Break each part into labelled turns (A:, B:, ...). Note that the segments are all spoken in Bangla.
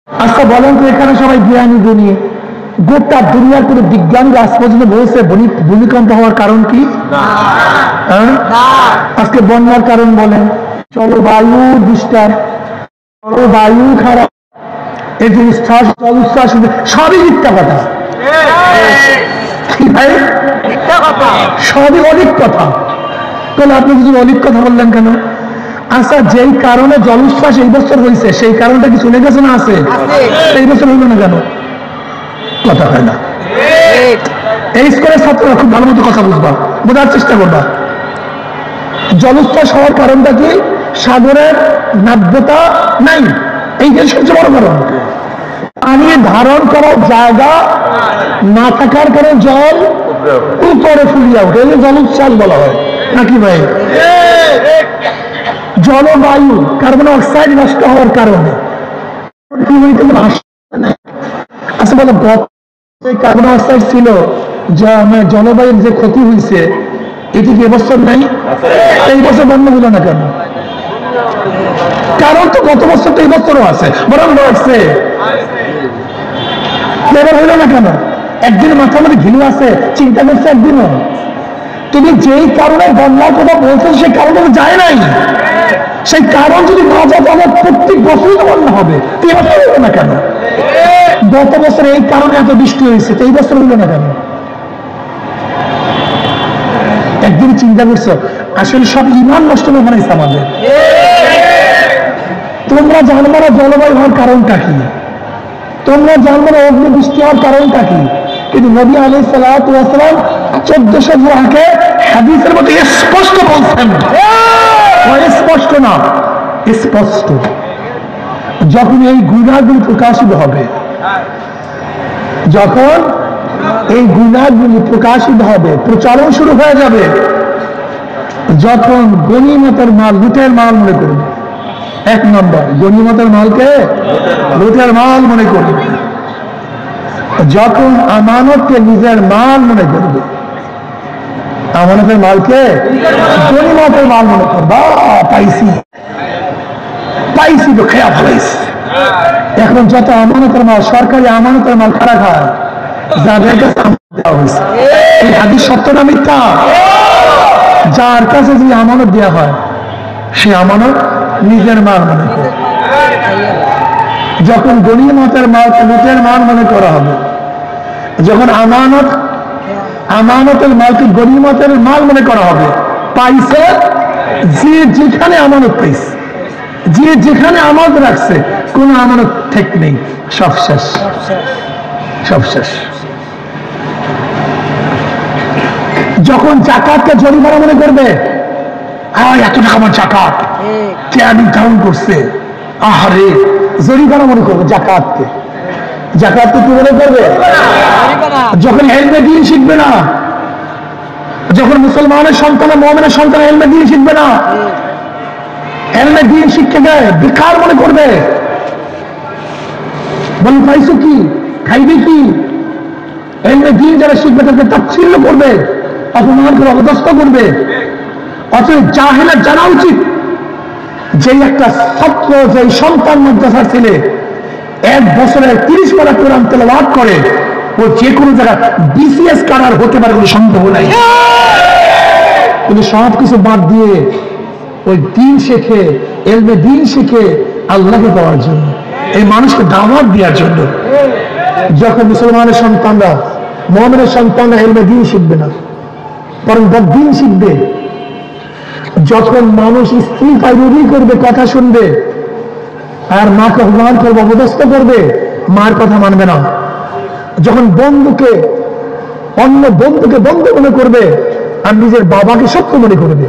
A: আচ্ছা বলেন তো, এখানে সবাই জ্ঞানী গুণী, গোটা দুনিয়ার কোন বিজ্ঞানীরা আজ পর্যন্ত বলছে ভূমিকম্প হওয়ার কারণ কি? আজকে বন্যার কারণ বলেন, জলবায়ু ডিস্টার্ব, জলবায়ু খারাপ, এই যে শ্বাস জলোচ্ছ্বাস, সবই মিথ্যা কথা। সবই অনেক কথা। তাহলে আপনি কিছু অনেক কথা বললেন কেন? আচ্ছা, যেই কারণে জলোচ্ছ্বাস এই বছর হয়েছে সেই কারণটা কি চলে গেছে না আছে? এই বছর হইল না কেন? কথা হয় না। এই স্কুলের ছাত্ররা খুব ভালো মতো কথা বুঝবা, বোঝার চেষ্টা করবা। জলোচ্ছ্বাস হওয়ার কারণটা কি? সাগরের নাব্যতা নাই, এইটাই সবচেয়ে বড় কারণ। পানি ধারণ করার জায়গা না থাকার কারণে জল উপরে ফুলিয়ে ওঠে, জলোচ্ছ্বাস বলা হয় নাকি ভাই? জলবায়ু কার্বন অক্সাইড নষ্ট হওয়ার কারণে। আচ্ছা বলো, কার্বন অক্সাইড ছিল, জলবায়ুর যে ক্ষতি হয়েছে এটি কি এবছর নাই? এই বছর বন্ধ হলো না কেন? কারণ তো গত বছর তো এই বছরও আছে, বরং বাড়ছে। এবার হইল না কেন? একদিনের মাথার মধ্যে ঘিলু আছে, চিন্তা করছে একদিনও? তুমি যেই কারণে বন্যার কথা বলছো সেই কারণে যায় নাই। সেই কারণ যদি না যায় তাহলে প্রত্যেক বছরই তো বন্যা হবে। এই বছর হইল না কেন? গত বছর এই কারণে এত বৃষ্টি হয়েছে, এই বছর হইল না কেন? একদিন চিন্তা করছো? আসলে সব ইমান নষ্ট করে বানাইছে আমাদের। তোমরা জানবো না জলবায়ু হওয়ার কারণটা কি, তোমরা জানবো না অগ্নি বৃষ্টি হওয়ার কারণটা কি, কিন্তু নবী আলাইহিস সালাতু ওয়াস সালাম 1400 বছর আগে হাদিসের মধ্যে স্পষ্ট বলছেন, স্পষ্ট না স্পষ্ট, যখন এই গুনাহগুলি প্রকাশিত হবে, যখন এই গুনাহগুলি প্রকাশিত হবে, প্রচারণ শুরু হয়ে যাবে, যখন গনিমতের মাল লুটের মাল মনে করবে। এক নম্বর, গনিমতের মালকে লুটের মাল মনে করবে। যখন আমানতকে নিজের মাল মনে করবে, আমানতের মালকে গনিমতের মাল মনে করবা, পাইছি পাইছি তো খেয়া ফেলাইছি। এখন যত আমানতের মাল, সরকারি আমানতের মাল খারাপ হয়, যাদের কাছে দেওয়া হয়েছে, এই হাদিস সত্য না মিথ্যা? যার কাছে যে আমানত দেওয়া হয় সে আমানত নিজের মাল মনে করে। যখন গনিমতের মালকে লুটের মাল মনে করা হবে, যখন আমানতের মালকে গনিমতের মাল মনে করা হবে, পাইছে যে যেখানে আমানত পাইছে, যে যেখানে আমানত রাখছে, কোন আমানত ঠিক নেই, সব শেষ, সব শেষ। যখন জাকাতকে জরিমানা মনে করবে, এত টাকা আমার জাকাত কে আমি ডাউন করছে, আহারে জরিমানা মনে করবে জাকাতকে। জাকাতকে কি মনে করবে? যখন এলমে দ্বীন শিখবে না, যখন মুসলমানের সন্তান, মুমিনের সন্তান এলমে দ্বীন শিখবে না, এলমে দ্বীন শিখতে গেলে বেকার মনে করবে, বল পাইছো কি, খাইবে কি? এলমে দ্বীন যারা শিখবে তাদেরকে তাচ্ছিল্য করবে, অপমান করে অবদস্থ করবে। অথচ জাহেলের জানা উচিত, যেই একটা ছাত্র, যেই সন্তান মাদ্রাসার ছেলে 1 বছরে 30 পারা কোরআন তেলাওয়াত করে, ও যে কোনো জায়গায় বিসিএস কারার হতে পারে কোনো সন্দেহ নাই। কিন্তু সবকিছু বাদ দিয়ে ওই দিন শেখে, এলমে দিন শিখে আল্লাহকে পাওয়ার জন্য, এই মানুষকে দাওয়াত দেওয়ার জন্য। যখন মুসলমানের সন্তানরা, মুমিনের সন্তানরা এলমে দিন শিখবে না, বরং বদ্দিন শিখবে, যখন মানুষ স্ত্রী পাইরুরি করবে, কথা শুনবে, আর মাকে অপমান করবে, অপদস্থ করবে, মার কথা মানবে না, যখন বন্ধুকে, অন্য বন্ধুকে বন্ধু মনে করবে আর নিজের বাবাকে সত্য মনে করবে,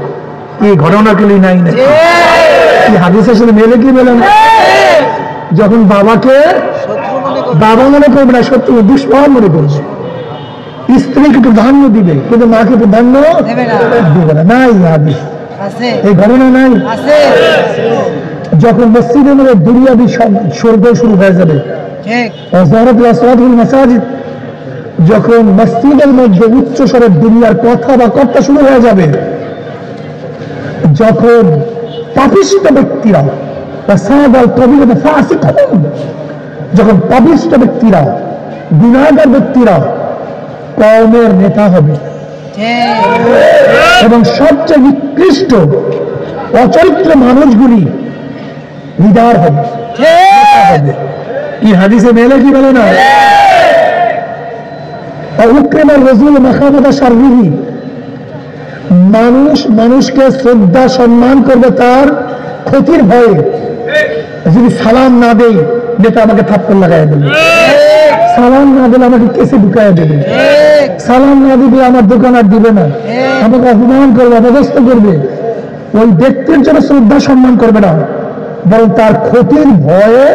A: এই ঘটনাগুলি নাই না? হাদিসের সাথে মেলে কি বলেন? যখন বাবাকে বাবা মনে করবে না, শত্রু দুশ্মন মনে করবে, স্ত্রীকে প্রাধান্য দিবে কিন্তু মাকে প্রাধান্য দিবে না। নাই হাদিস, এই ঘটনা নাই? যখন মসজিদের মধ্যে দুনিয়াবি স্বর্গ শুরু হয়ে যাবে, যখন মসজিদের মধ্যে উচ্চ স্বরের দুনিয়ার কথা বা কর্তা শুরু হয়ে যাবে, যখন পাপিষ্ট ব্যক্তিরা যখন পাপিষ্ঠ ব্যক্তিরা, গুনাহগার ব্যক্তিরা কওমের নেতা হবে এবং সবচেয়ে নিকৃষ্ট অচরিত্র মানুষগুলি লিডার হবে। কি হাদিসে মেলে কি বলে না? মানুষ মানুষকে শ্রদ্ধা সম্মান করবে তার ক্ষতির ভয়ে। যদি সালাম না দেই, নেতা আমাকে থাপ্পড় লাগাই দেবে। সালাম না দিলে আমাকে কেসে ঢুকাই দেবে। সালাম না দিবে আমার দোকান আর দিবে না, আমাকে অপমান করবে, অপদস্থ করবে। ওই ব্যক্তির জন্য শ্রদ্ধা সম্মান করবে না, বরং তার ক্ষতির ভয়ে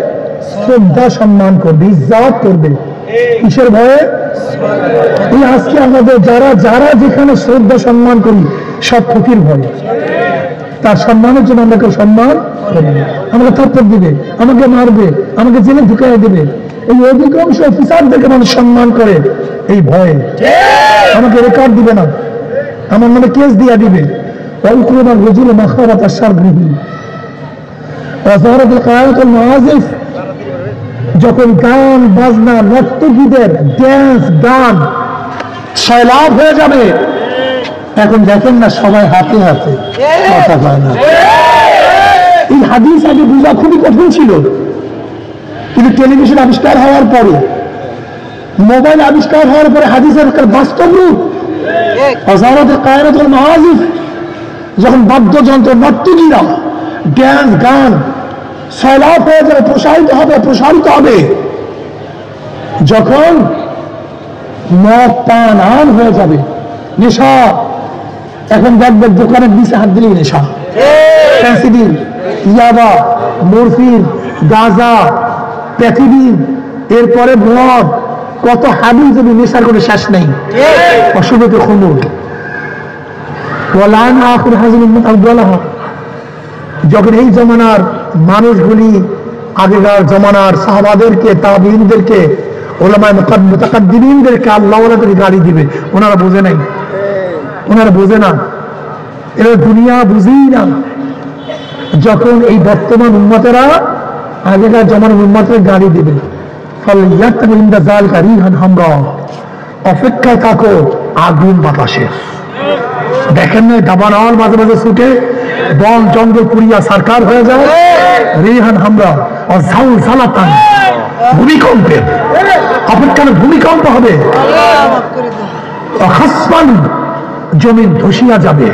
A: শ্রদ্ধা সম্মান করবে, ইজ্জত করবে। কিসের ভয়ে? এই আজকে আমাদের যারা যারা যেখানে শ্রদ্ধা সম্মান করি, সব ক্ষতির ভয়ে। তার সম্মানের জন্য আমরা কেউ সম্মান করি না। আমাকে থাপ্পড় দিবে, আমাকে মারবে, আমাকে জেলে ঢুকাই দেবে। এই অধিকাংশ অফিসারদেরকে মানুষ সম্মান করে এই ভয়ে। আমাকে রেকর্ড দিবে না, আমার নামে কেস দিয়া দিবে। যখন গান বাজনা, নর্তকীদের ড্যান্স গান সয়লাভ হয়ে যাবে, এখন দেখেন না সবাই হাতে হাতে, কথা হয় না। এই হাদিস আগে বোঝা খুবই কঠিন ছিল, কিন্তু টেলিভিশন আবিষ্কার হওয়ার পরে, মোবাইল আবিষ্কার হওয়ার পরে হাদিসের বাস্তব রূপ যখন বাদ্যযন্ত্র, নর্তকীরা ড্যান্স গান সয়লাভ হয়ে যাবে, প্রসারিত হবে, যখন মদ পান আন হয়ে যাবে, নেশা। এখন দেখবে দোকানের নিচে হাত দিলেই নেশা, ফ্যান্সিডিল, ইয়াবা, মরফিন, গাঁজা, প্যাথিডিন, এরপরে মদ, কত হাবি যদি নেশার কোনো শেষ নেই। অশুভকে খুমুর যখন এই জমানার মানুষগুলি আগেকার জমানার সাহাবাদেরকে, তাবিঈনদেরকে, উলামায়ে মুতাকাদ্দিমিনদেরকে আল্লাহ ওয়ালাদেরকে গালি দিবে, ওনারা বোঝে নাই, ওনারা বোঝে না, এরা দুনিয়া বুঝেই না। যখন এই বর্তমান উম্মতেরা আগেকার জমানার উম্মতের গালি দিবে, অপেক্ষায় থাকো আগুন বাতাসের। দেখেন না দাবানল মাঝে মাঝে ছুটে বন জঙ্গল পুড়িয়া সরকার হয়ে যায়, রিহান হামরা ভূমিকম্পের অপেক্ষায় ভূমিকম্প হবে, জমিন ধসিয়া যাবে,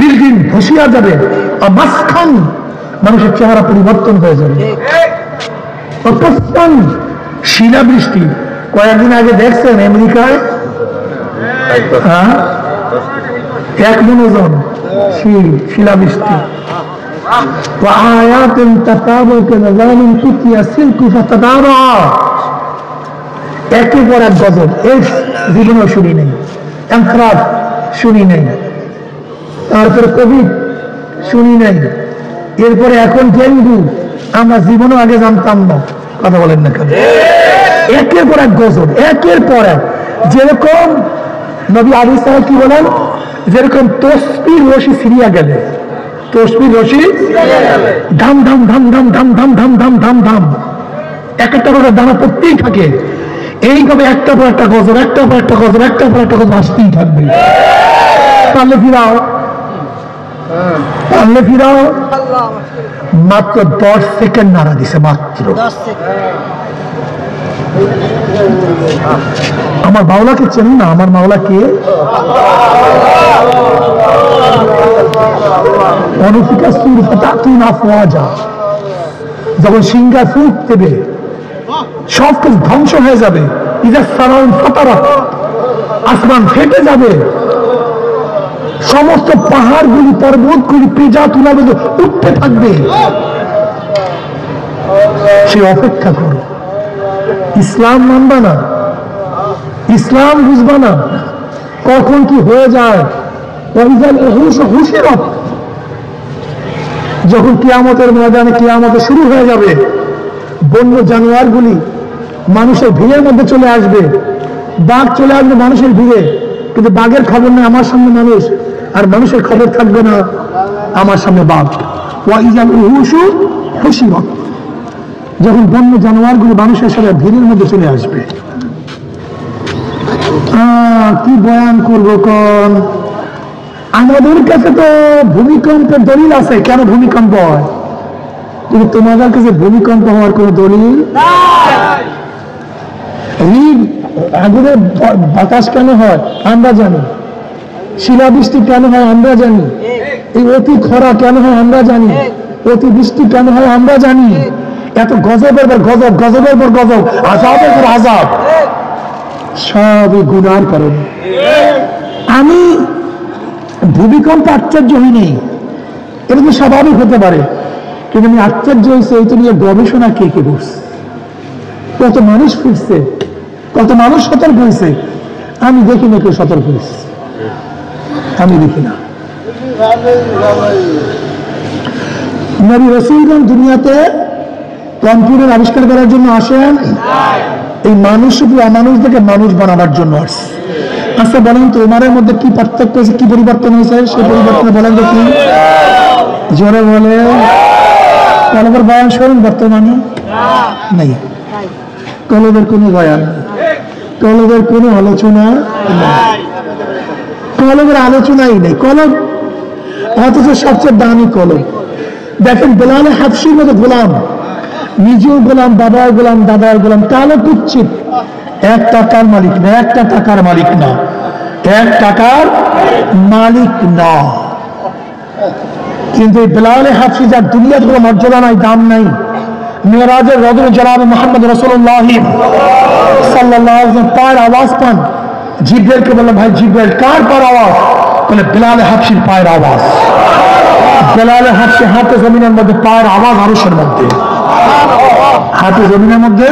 A: বিল্ডিং ধসিয়া যাবে, আর মাঝখান মানুষের চেহারা পরিবর্তন হয়ে যাবে। শিলাবৃষ্টি কয়েকদিন আগে দেখছেন আমেরিকায়, 1 মনোজন শিলাবৃষ্টি। একের পর এক গজব, এর জীবনেও শুনি নেই, অ্যানথ্রাক্স শুনি নেই, তারপরে কোভিড শুনি নাই, এরপরে এখন ডেঙ্গু, আমরা জীবনও আগে জানতাম না। কথা বলেন না কেন? একের পর এক গজব, একের পর এক। যেরকম নবী আলাইহিস সালাম কি বলেন, যেরকম তসবির রশি ছিঁড়িয়া গেলে, তসবির রশি ধাম ধাম ধাম ধাম ধাম ধাম ধাম ধাম ধাম ধাম এক একটা করে দানা পড়তেই থাকে, এইভাবে একটা পর একটা গজব, একটা পর একটা গজব, একটা পর একটা গজব আসতেই থাকবে। পারলে ফিরাও, পারলে ফিরাও। মাত্র 10 সেকেন্ড নাড়া দিছে, মাত্র। আমার মাওলাকে চেন না? আমার মাওলা কে? যখন সিংহা ফুঁক দেবে, সব কিছু ধ্বংস হয়ে যাবে, আসমান ফেটে যাবে, সমস্ত পাহাড়গুলি, পর্বতগুলি পেজা তুলা বেঁধে উঠতে থাকবে। সে অপেক্ষা করো। ইসলাম মানবা না, ইসলাম বুঝবা না, কখন কি হয়ে যায়। যখন কিয়ামতের ময়দানে কিয়ামতে শুরু হয়ে যাবে, বন্য জানোয়ারগুলি মানুষের ভিড়ের মধ্যে চলে আসবে, বাঘ চলে আসবে মানুষের ভিড়ে, কিন্তু বাঘের খবর নেই আমার সামনে মানুষ, আর মানুষের খবর থাকবে না আমার সামনে বাঘ। যখন বন্য জানোয়ারগুলো মানুষের সাথে ভিড়ের মধ্যে চলে আসবে। কি বয়ান করবো কোন? আমাদের কাছে তো ভূমিকম্পের দলিল আছে, কেন ভূমিকম্প হয়? কিন্তু তোমাদের কাছে ভূমিকম্প হওয়ার কোন দলিল? আগুনের বাতাস কেন হয় আমরা জানি, শিলাবৃষ্টি কেন হয় আমরা জানি, এই অতি খরা কেন হয় আমরা জানি, অতি বৃষ্টি কেন হয় আমরা জানি। এত গজবের পর গজব, গজবের পর গজব, আযাবের পর আযাব, সবই গুনার কারণে। আমি ভূমিকম্প আশ্চর্য হইনি, এটা তো স্বাভাবিক হতে পারে, কিন্তু আমি আশ্চর্য হয়েছে এইটা নিয়ে গবেষণা কে কে করছে, কত মানুষ ফিরছে, কত মানুষ সতর্ক হয়েছে। আমি দেখি না কেউ সতর্ক হয়েছে, আমি দেখি না। নবী রাসূলগণ দুনিয়াতে কম্পিউটার আবিষ্কার করার জন্য আসেন, এই মানুষ শুধু অমানুষদেরকে মানুষ বানাবার জন্য আসছে। আচ্ছা বলেন তো উমারের মধ্যে কি পার্থক্য হয়েছে, কি পরিবর্তন হয়েছে? সেই পরিবর্তন বলেন তো কি? জোরে বলে। কলবের বয়ান শোনেন বর্তমানে? নেই, কলবের কোনো বয়ান, কলবের কোনো আলোচনা নেই, কলবের আলোচনাই নেই। কলব অথচ সবচেয়ে দামি কলব। দেখেন বেলাল হাবশির মতো গোলাম, নিজেও গোলাম, বাবার গোলাম, দাদার গোলাম, তাহলে কুচ্ছিত, 1 টাকার মালিক না, 1 টাকার মালিক না, 1 টাকার মালিক না। কিন্তু এই বেলাল হাবশি যার দুনিয়ার কোনো মর্যাদা নাই, দাম নাই, মেরাজের রজনী জনাব মুহাম্মদ রাসূলুল্লাহ সাল্লাল্লাহু আলাইহি ওয়াসাল্লাম পায়ের আওয়াজ পান, জিব্রাইলকে বললেন ভাই জিব্রাইল কার পায়ের আওয়াজ? বলে বেলাল হাবশির পায়ের আওয়াজ। বেলাল হাবশি হাতে জমিনের মধ্যে, পায়ের আওয়াজ আরশের মধ্যে, হাতে জমিনের মধ্যে।